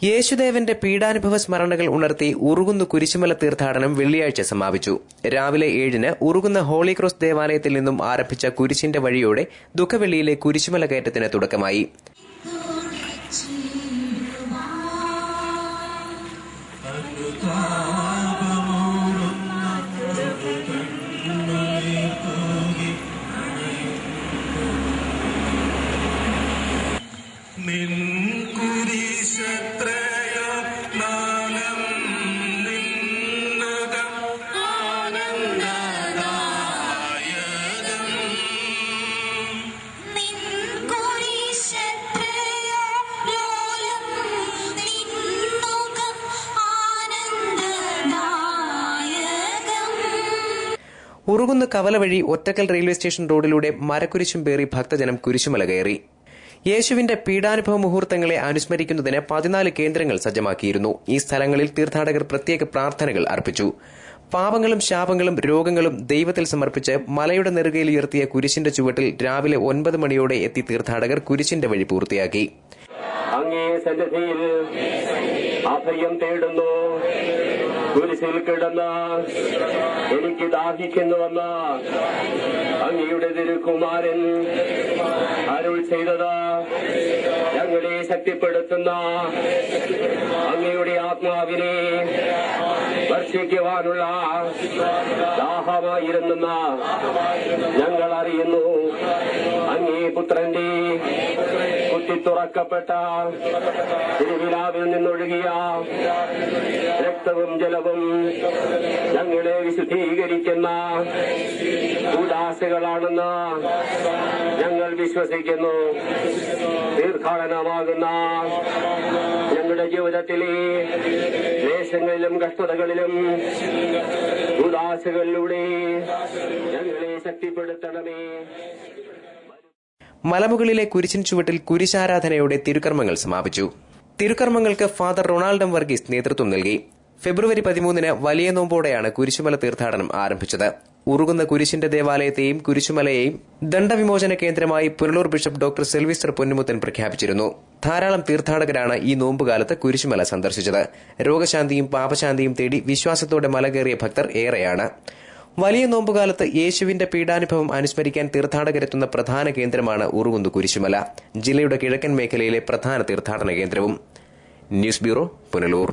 യേശുദേവന്റെ പീഡാനുഭവ സ്മരണകൾ ഉണർത്തി ഉറുകുന്ന് കുരിശുമല തീർത്ഥാടനം വെള്ളിയാഴ്ച സമാപിച്ചു. രാവിലെ 7-ന് ഉറുകുന്ന ഹോളി ക്രോസ് ദേവാലയത്തിൽ നിന്നും ആരംഭിച്ച കുരിശിന്റെ വഴിയോടെ ദുഃഖവെള്ളിയിലെ കുരിശുമല കയറ്റത്തിന് തുടക്കമായി. ഉറുകുന്ന് കവല വഴി ഒറ്റക്കൽ റെയിൽവേ സ്റ്റേഷൻ റോഡിലൂടെ മരക്കുരിശും പേറി ഭക്തജനം കുരിശുമല കയറി. യേശുവിന്റെ പീഡാനുഭവ മുഹൂർത്തങ്ങളെ അനുസ്മരിക്കുന്നതിന് 14 കേന്ദ്രങ്ങൾ സജ്ജമാക്കിയിരുന്നു. ഈ സ്ഥലങ്ങളിൽ തീർത്ഥാടകർ പ്രത്യേക പ്രാർത്ഥനകൾ അർപ്പിച്ചു. പാപങ്ങളും ശാപങ്ങളും രോഗങ്ങളും ദൈവത്തിൽ സമർപ്പിച്ച് മലയുടെ നെറുകയിൽ ഉയർത്തിയ കുരിശിന്റെ ചുവട്ടിൽ രാവിലെ 9 മണിയോടെ എത്തി തീർത്ഥാടകർ കുരിശിന്റെ വഴി പൂർത്തിയാക്കി. അഭയം തേടുന്നു, കുരിശിൽ കിടന്ന് എനിക്ക് ദാഹിക്കുന്നുവെന്ന അങ്ങയുടെ തിരുക്കുമാരൻ അരുൾ ചെയ്തത് ഞങ്ങളെ ശക്തിപ്പെടുത്തുന്ന അങ്ങയുടെ ആത്മാവിനെ വർഷിക്കുവാനുള്ള ദാഹമായിരുന്നെന്ന് ഞങ്ങൾ അറിയുന്നു. അങ്ങേ പുത്രന്റെ കുത്തിത്തുറക്കപ്പെട്ട തിരുവിലാവിൽ നിന്നൊഴുകിയ രക്തവും ജലവും ഞങ്ങളെ വിശുദ്ധീകരിക്കുന്ന ഉദാശകളാണെന്ന് ഞങ്ങൾ വിശ്വസിക്കുന്നു. തീർത്ഥാടനമാകുന്ന ഞങ്ങളുടെ ജീവിതത്തിലെ ക്ലേശങ്ങളിലും കഷ്ടതകളിലും ഉദാശകളിലൂടെ ഞങ്ങളെ ശക്തിപ്പെടുത്തണമേ. മലമുകളിലെ കുരിശിൻ ചുവട്ടിൽ കുരിശാരാധനയോടെ തിരുക്കർമ്മങ്ങൾ സമാപിച്ചു. തിരുക്കർമ്മങ്ങൾക്ക് ഫാദർ റൊണാൾഡം വർഗീസ് നേതൃത്വം നൽകി. ഫെബ്രുവരി 13-ന് വലിയ നോമ്പോടെയാണ് കുരിശുമല തീർത്ഥാടനം ആരംഭിച്ചത്. ഉറുകുന്ന കുരിശിന്റെ ദേവാലയത്തെയും കുരിശുമലയെയും ദണ്ഡവിമോചന കേന്ദ്രമായി പുനലൂർ ബിഷപ്പ് ഡോക്ടർ സെൽവിസ്റ്റർ പൊന്നുമുത്തൻ പ്രഖ്യാപിച്ചിരുന്നു. ധാരാളം തീർത്ഥാടകരാണ് ഈ നോമ്പുകാലത്ത് കുരിശുമല സന്ദർശിച്ചത്. രോഗശാന്തിയും പാപശാന്തിയും തേടി വിശ്വാസത്തോടെ മല കയറിയ ഭക്തർ ഏറെയാണ്. വലിയ നോമ്പുകാലത്ത് യേശുവിന്റെ പീഡാനുഭവം അനുസ്മരിക്കാൻ തീർത്ഥാടകരെത്തുന്ന പ്രധാന കേന്ദ്രമാണ് ഉറുകുന്ന് കുരിശുമല. ജില്ലയുടെ കിഴക്കൻ മേഖലയിലെ പ്രധാന തീർത്ഥാടന കേന്ദ്രവും. News bureau, Punalur.